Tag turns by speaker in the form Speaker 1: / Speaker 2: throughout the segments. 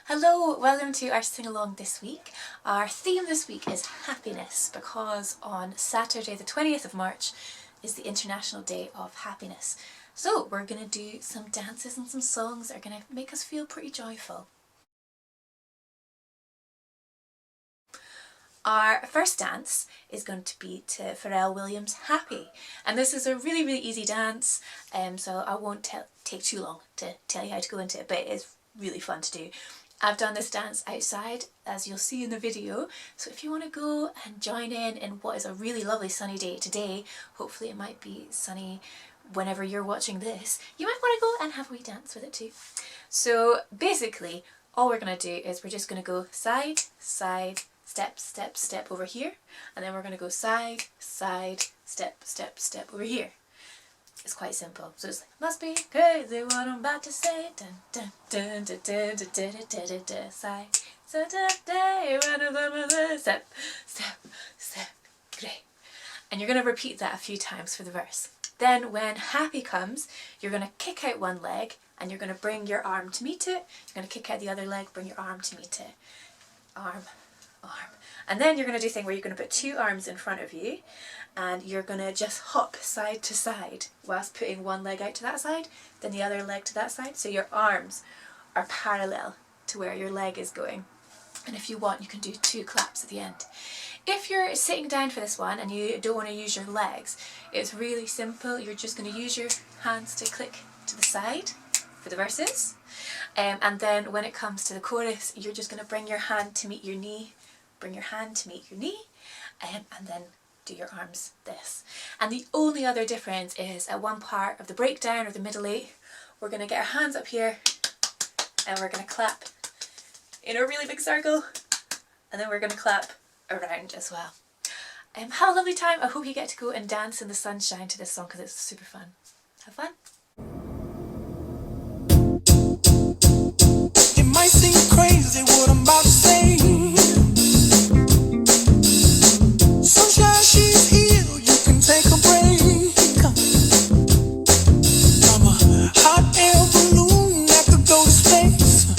Speaker 1: Hello, welcome to our sing-along this week. Our theme this week is happiness because on Saturday the 20th of March is the International Day of Happiness. So we're going to do some dances and some songs that are going to make us feel pretty joyful. Our first dance is going to be to Pharrell Williams' Happy, and this is a really easy dance, so I won't take too long to tell you how to go into it, but it's really fun to do. I've done this dance outside, as you'll see in the video, so if you want to go and join in what is a really lovely sunny day today, hopefully it might be sunny whenever you're watching this, you might want to go and have a wee dance with it too. So basically all we're going to do is we're just going to go side, side, step, step, step over here, and then we're going to go side, side, step, step, step over here. It's quite simple. So it's like, must be crazy what I'm about to say. Dun, dun, dun, dun, dun, dun, dun, dun, dun, dun, side, step, step, step, great. And you're going to repeat that a few times for the verse. Then when happy comes, you're going to kick out one leg and you're going to bring your arm to meet it. You're going to kick out the other leg, bring your arm to meet it. Arm, arm. And then you're going to do a thing where you're going to put two arms in front of you and you're going to just hop side to side whilst putting one leg out to that side, then the other leg to that side. So your arms are parallel to where your leg is going. And if you want, you can do two claps at the end. If you're sitting down for this one and you don't want to use your legs, it's really simple. You're just going to use your hands to click to the side for the verses. And then when it comes to the chorus, you're just going to bring your hand to meet your knee, bring your hand to meet your knee, and then do your arms this. And the only other difference is at one part of the breakdown or the middle eight, we're going to get our hands up here and we're going to clap in a really big circle, and then we're going to clap around as well. Have a lovely time. I hope you get to go and dance in the sunshine to this song because it's super fun. Have fun.
Speaker 2: It might seem crazy what I'm about to say. Sunshine, she's here, you can take a break. I'm a hot air balloon that could go to space.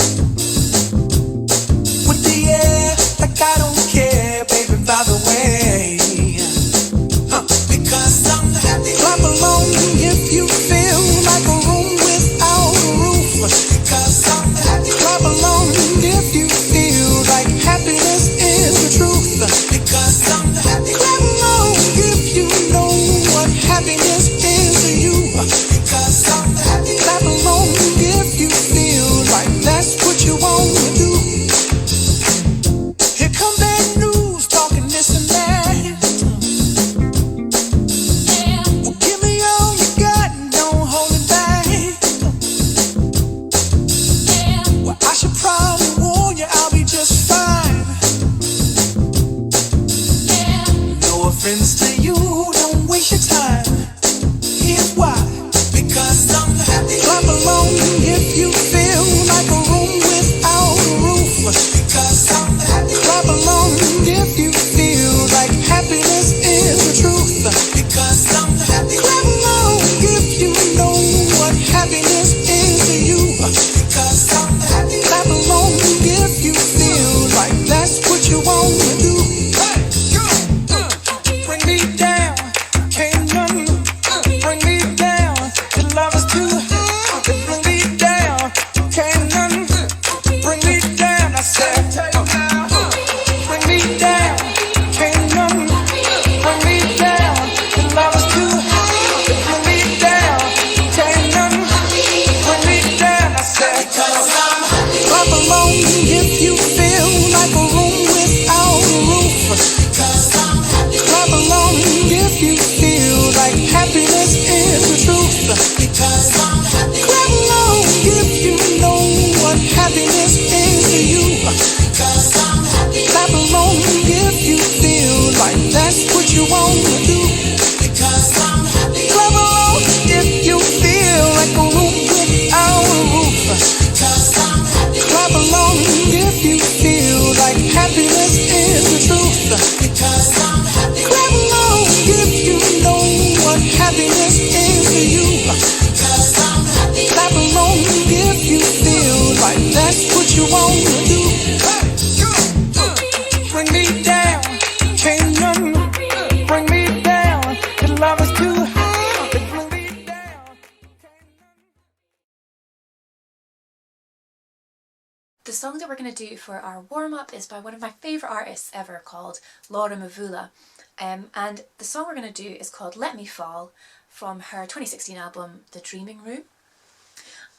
Speaker 2: With the air, like I don't care, baby, by the way. Because I'm happy. Clap along if you feel like a room without a roof. Because I'm happy. Clap along if you feel like happiness is the truth. Because I'm happy. Clap along if you know what happiness is to you. Because I'm happy. Clap along if you feel like that's what you want to do. Here come bad news, talking this and that. Well, give me all you got and don't hold it back. Well, I should probably warn you, I'll be just fine. No offense to you, don't waste your time. Here's why. Because I'm happy. Clap along if you feel like a room without a roof. Because I'm happy. Clap along if you feel like happiness is the truth. Because I'm happy. Clap along if you know what happiness is to you. Because I'm happy. Clap along if you feel like that's what you want to do. Bring me down, can't none bring me down. The love is too hot. Bring me down, can't none bring me down. I said, bring me down, can't none bring me down. The love is too hot. Bring me down, can't none bring me down. I said, clap along if you feel like a room without a roof. Clap along if you feel like happiness is the truth. Because I'm happy. Clap along if you know what happiness is to you. Because I'm happy. Clap along if you feel like that's what you want to do. Because I'm happy. Clap along if you feel like a room without a roof. Because I'm happy. Clap along if you feel like happiness is the truth. Because I'm happy. Clap along if you know what happiness is to you. Because I'm happy. Clap along if you feel like that's what you wanna do? Bring me down. Can't none bring me down. Your love is too high to bring me down.
Speaker 1: The song that we're going to do for our warm-up is by one of my favourite artists ever called Laura Mvula. And the song we're going to do is called Let Me Fall from her 2016 album The Dreaming Room.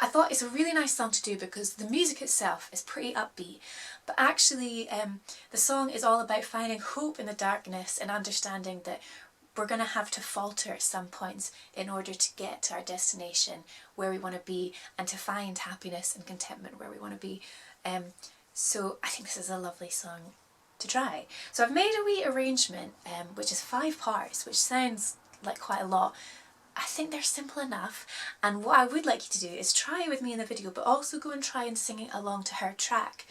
Speaker 1: I thought it's a really nice song to do because the music itself is pretty upbeat, but actually the song is all about finding hope in the darkness and understanding that we're going to have to falter at some points in order to get to our destination where we want to be and to find happiness and contentment where we want to be. So I think this is a lovely song to try. So I've made a wee arrangement which is 5 parts, which sounds like quite a lot. I think they're simple enough, and what I would like you to do is try it with me in the video, but also go and try and sing it along to her track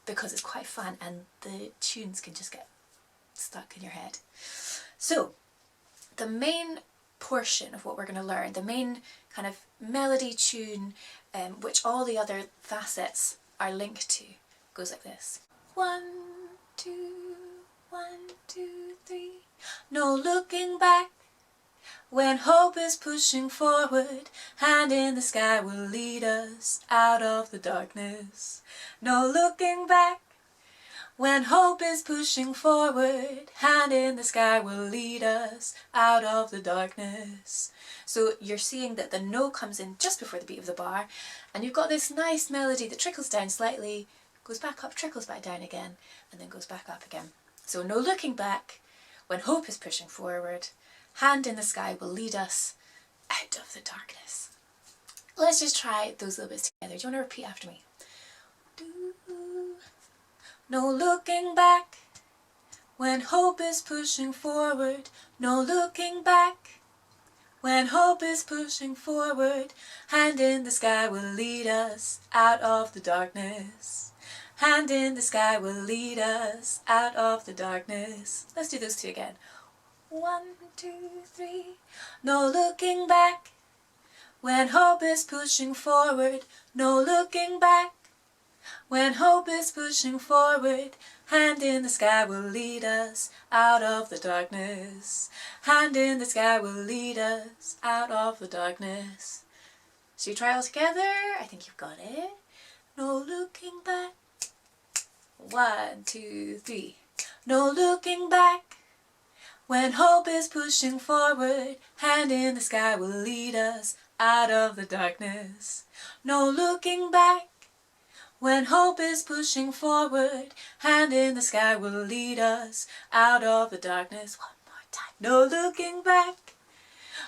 Speaker 1: because it's quite fun and the tunes can just get stuck in your head. So the main portion of what we're going to learn, the main kind of melody tune which all the other facets are linked to, goes like this. 1, 2, 1, 2, 3. No looking back. When hope is pushing forward, hand in the sky will lead us out of the darkness. No looking back. When hope is pushing forward, hand in the sky will lead us out of the darkness. So you're seeing that the no comes in just before the beat of the bar, and you've got this nice melody that trickles down slightly, goes back up, trickles back down again, and then goes back up again. So no looking back. When hope is pushing forward, hand in the sky will lead us out of the darkness. Let's just try those little bits together. Do you want to repeat after me? No looking back. When hope is pushing forward. No looking back. When hope is pushing forward. Hand in the sky will lead us out of the darkness. Hand in the sky will lead us out of the darkness. Let's do those 2 again. 1, 2, 3. No looking back. When hope is pushing forward. No looking back. When hope is pushing forward. Hand in the sky will lead us out of the darkness. Hand in the sky will lead us out of the darkness. So you try all together. I think you've got it. No looking back. 1, 2, 3. No looking back. When hope is pushing forward, hand in the sky will lead us out of the darkness. No looking back. When hope is pushing forward, hand in the sky will lead us out of the darkness. One more time. No looking back.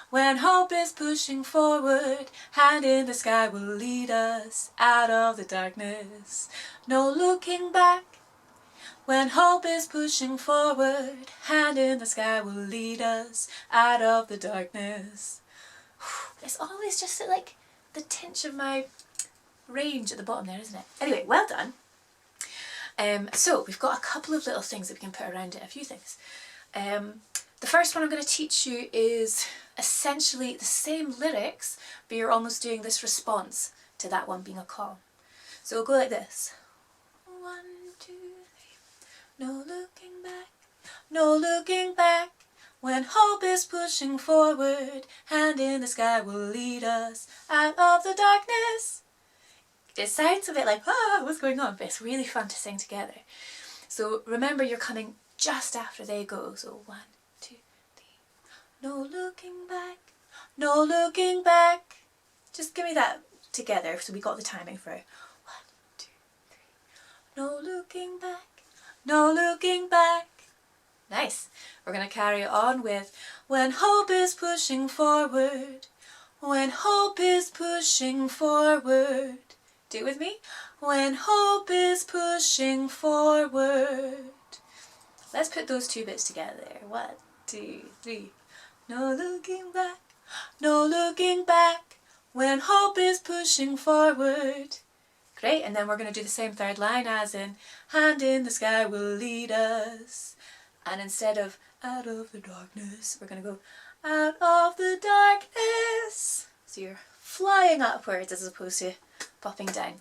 Speaker 1: When hope is pushing forward, hand in the sky will lead us out of the darkness. No looking back. When hope is pushing forward, hand in the sky will lead us out of the darkness. It's always just at like the tinge of my range at the bottom there, isn't it? Anyway, well done. So we've got a couple of little things that we can put around it, a few things. The first one I'm going to teach you is essentially the same lyrics, but you're almost doing this response to that one being a call. So we'll go like this. 1, 2, 3. No looking back, no looking back. When hope is pushing forward, hand in the sky will lead us out of the darkness. It sounds a bit like, what's going on? But it's really fun to sing together. So remember, you're coming just after they go. So 1, 2, 3. No looking back, no looking back. Just give me that together so we got the timing for it. 1, 2, 3. No looking back. No looking back. Nice. We're going to carry on with when hope is pushing forward. When hope is pushing forward. Do it with me. When hope is pushing forward. Let's put those 2 bits together. 1, 2, 3. No looking back. No looking back. When hope is pushing forward. Great, and then we're going to do the same third line as in, hand in the sky will lead us. And instead of out of the darkness, we're going to go out of the darkness. So you're flying upwards as opposed to popping down.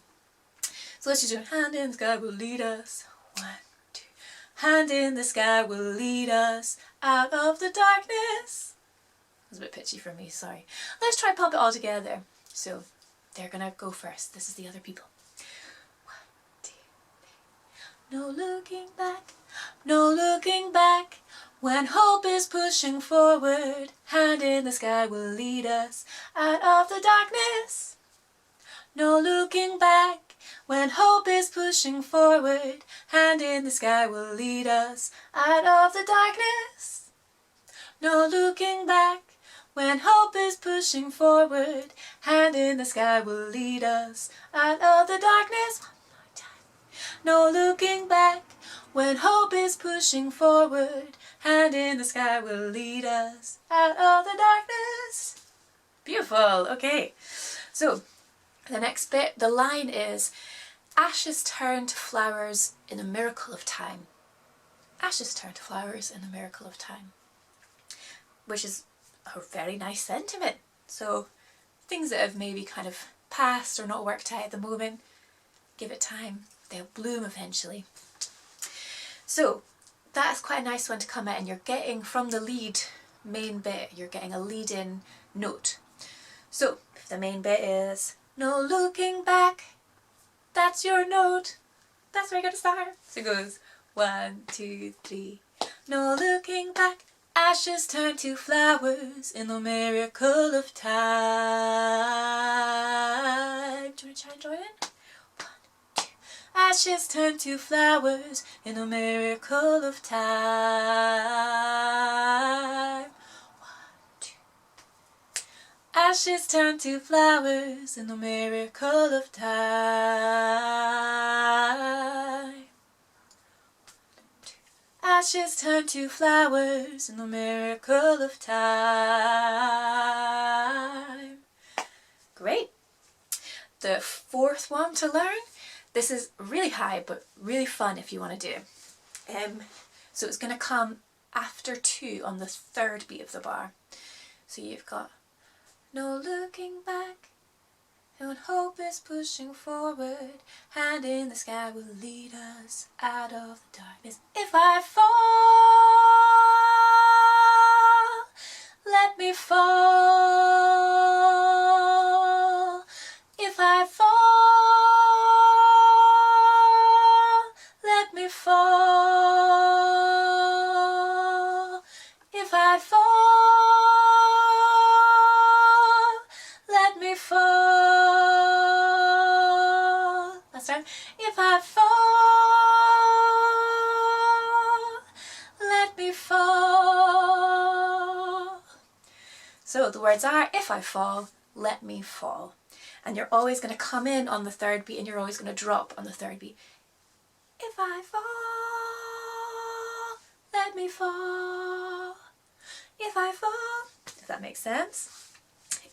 Speaker 1: So let's just do hand in the sky will lead us. 1, 2. Hand in the sky will lead us out of the darkness. That was a bit pitchy for me, sorry. Let's try pump it all together. So they're gonna go first. This is the other people. 1, 2, 3. No looking back, no looking back. When hope is pushing forward, hand in the sky will lead us out of the darkness. No looking back, when hope is pushing forward, hand in the sky will lead us out of the darkness. No looking back, when hope is pushing forward, hand in the sky will lead us out of the darkness. One more time. No looking back, when hope is pushing forward, hand in the sky will lead us out of the darkness. Beautiful, okay. So, the next bit, the line is, ashes turn to flowers in a miracle of time. Ashes turn to flowers in a miracle of time. Which is a very nice sentiment. So, things that have maybe kind of passed or not worked out at the moment, give it time, they'll bloom eventually. So, that's quite a nice one to come at, and you're getting from the lead main bit, you're getting a lead-in note. So, if the main bit is, no looking back, that's your note, that's where you're going to start. So it goes 1, 2, 3. No looking back, ashes turn to flowers in the miracle of time. Do you want to try and join in? 1, 2. Ashes turn to flowers in the miracle of time. 1, 2. Ashes turn to flowers in the miracle of time. Ashes turn to flowers in the miracle of time. Great. The fourth one to learn. This is really high, but really fun if you want to do. So it's going to come after 2 on the third beat of the bar. So you've got no looking back, and when hope is pushing forward, hand in the sky will lead us out of the darkness. If I fall, let me fall. If I fall, let me fall. If I fall, let me fall. Last time. If I fall, let me fall. So the words are, if I fall, let me fall. And you're always going to come in on the third beat, and you're always going to drop on the third beat. If I fall, let me fall. If I fall. If that makes sense.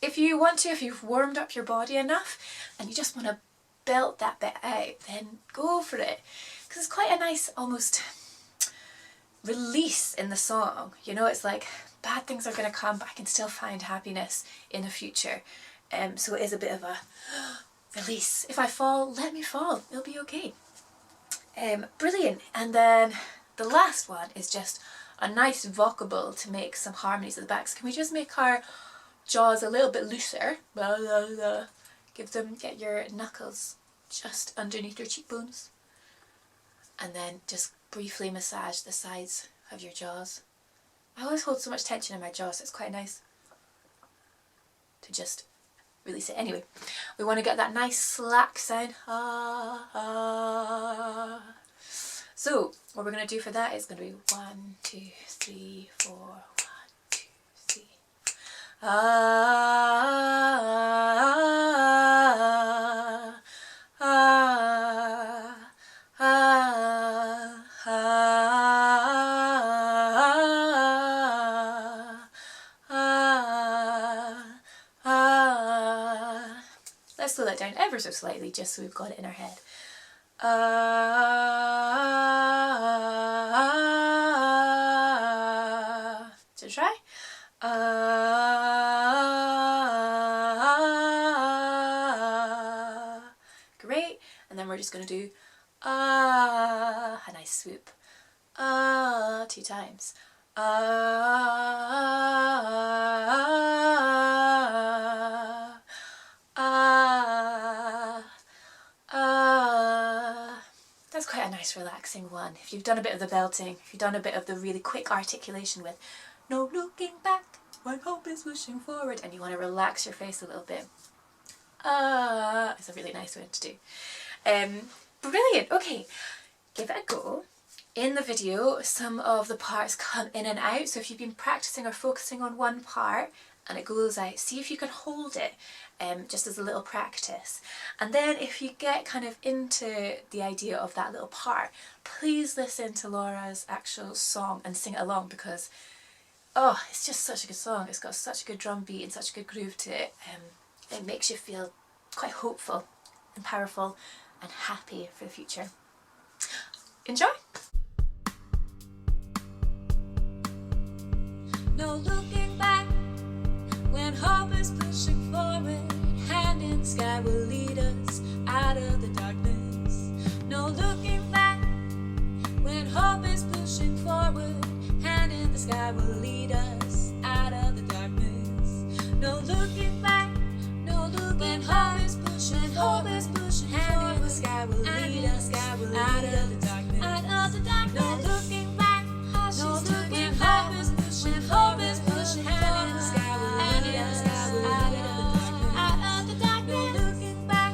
Speaker 1: If you want to, if you've warmed up your body enough and you just want to belt that bit out, then go for it. Because it's quite a nice almost release in the song. You know, it's like bad things are going to come, but I can still find happiness in the future. So it is a bit of a release. If I fall, let me fall. It'll be okay. Brilliant. And then the last one is just a nice vocable to make some harmonies at the back. So can we just make our jaws a little bit looser? Blah, blah, blah. Get your knuckles just underneath your cheekbones. And then just briefly massage the sides of your jaws. I always hold so much tension in my jaws, so it's quite nice to just release it. Anyway, we want to get that nice slack sound. So what we're going to do for that is going to be 1, 2, 3, 4. 1, 2, 3. Let's slow that down ever so slightly just so we've got it in our head. So try. Great. And then we're just going to do ah, a nice swoop. Ah, 2 times. Ah, ah, ah. That's quite a nice relaxing one. If you've done a bit of the belting, if you've done a bit of the really quick articulation with no looking back when hope is pushing forward, and you want to relax your face a little bit, it's a really nice one to do. Brilliant. Okay, give it a go. In the video, some of the parts come in and out, so if you've been practicing or focusing on one part and it goes out, see if you can hold it just as a little practice. And then if you get kind of into the idea of that little part, please listen to Laura's actual song and sing it along, because oh, it's just such a good song. It's got such a good drum beat and such a good groove to it. It makes you feel quite hopeful and powerful and happy for the future. Enjoy! No looking back when hope is pushing forward. Hand in the sky will lead us out of the darkness. No looking back when hope is pushing forward. Hand in the sky will lead us out of the darkness. No looking back, no looking when hope is pushing forward. Hand in the sky will lead us out of the darkness. Out of the darkness. No looking back, no looking hope is pushing forward. Hand in the sky will lead us out of the darkness. No looking back,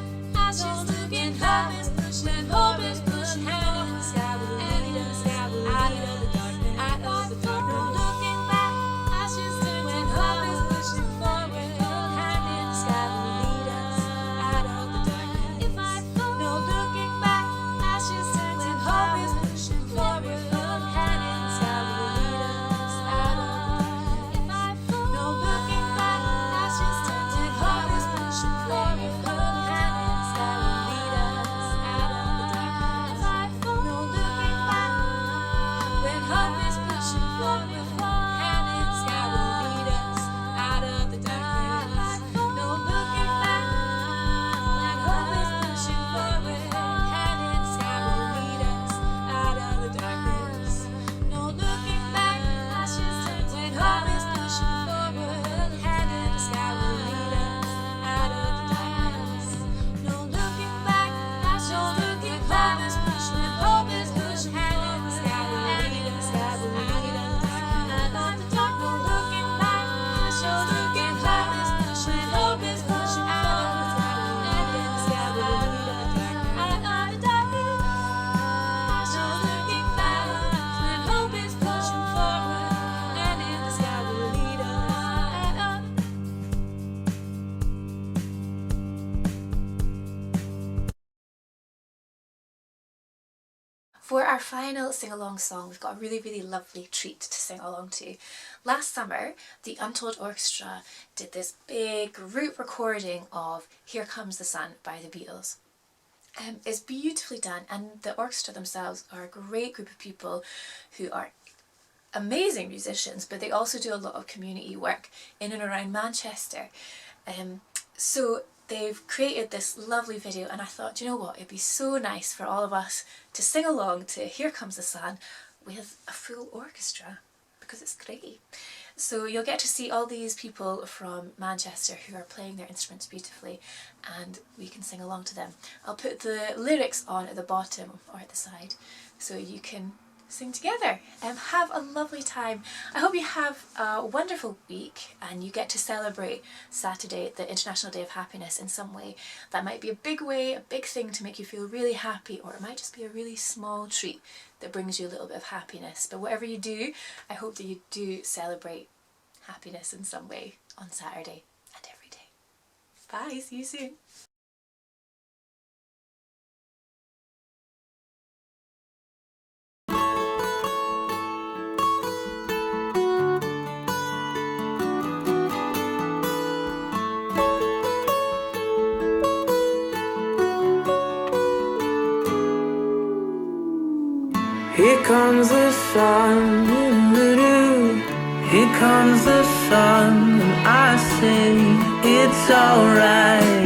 Speaker 1: no looking hope is pushing forward. Hand in the sky will lead us out of the darkness. Out of the darkness. No looking back, when hope is pushing forward. Hand in the sky will lead us out of the darkness. If I fall, no looking back, when hope is pushing forward. Hand in the sky will lead us out of the darkness. If I fall, no looking back, when hope is pushing forward. Hand in the sky will lead us out of the darkness. If I fall, no looking back, when hope is pushing forward. Hand in the sky will lead us out of the darkness. No looking back, when hope is pushing forward. Hand in the sky will lead us out of the darkness. No looking back, when hope is pushing forward. Hand in the sky will lead us out of the darkness. No looking back, no looking back, when hope is pushing. Hand in the sky will lead us out of the darkness. No looking back, no looking back, when hope is pushing. Hand in the sky will lead us out of the darkness. No looking back, when hope is pushing forward. Hand in the sky will lead us out of the For our final sing-along song, we've got a really, really lovely treat to sing along to. Last summer, the Untold Orchestra did this big group recording of Here Comes the Sun by the Beatles. It's beautifully done, and the orchestra themselves are a great group of people who are amazing musicians, but they also do a lot of community work in and around Manchester. So they've created this lovely video, and I thought, you know what, it'd be so nice for all of us to sing along to Here Comes the Sun with a full orchestra, because it's great. So you'll get to see all these people from Manchester who are playing their instruments beautifully, and we can sing along to them. I'll put the lyrics on at the bottom or at the side so you can sing together and have a lovely time. I hope you have a wonderful week and you get to celebrate Saturday, the International Day of Happiness, in some way. That might be a big way, a big thing to make you feel really happy, or it might just be a really small treat that brings you a little bit of happiness. But whatever you do, I hope that you do celebrate happiness in some way on Saturday and every day. Bye, see you soon.
Speaker 2: Here comes the sun, here comes the sun, and I say it's alright.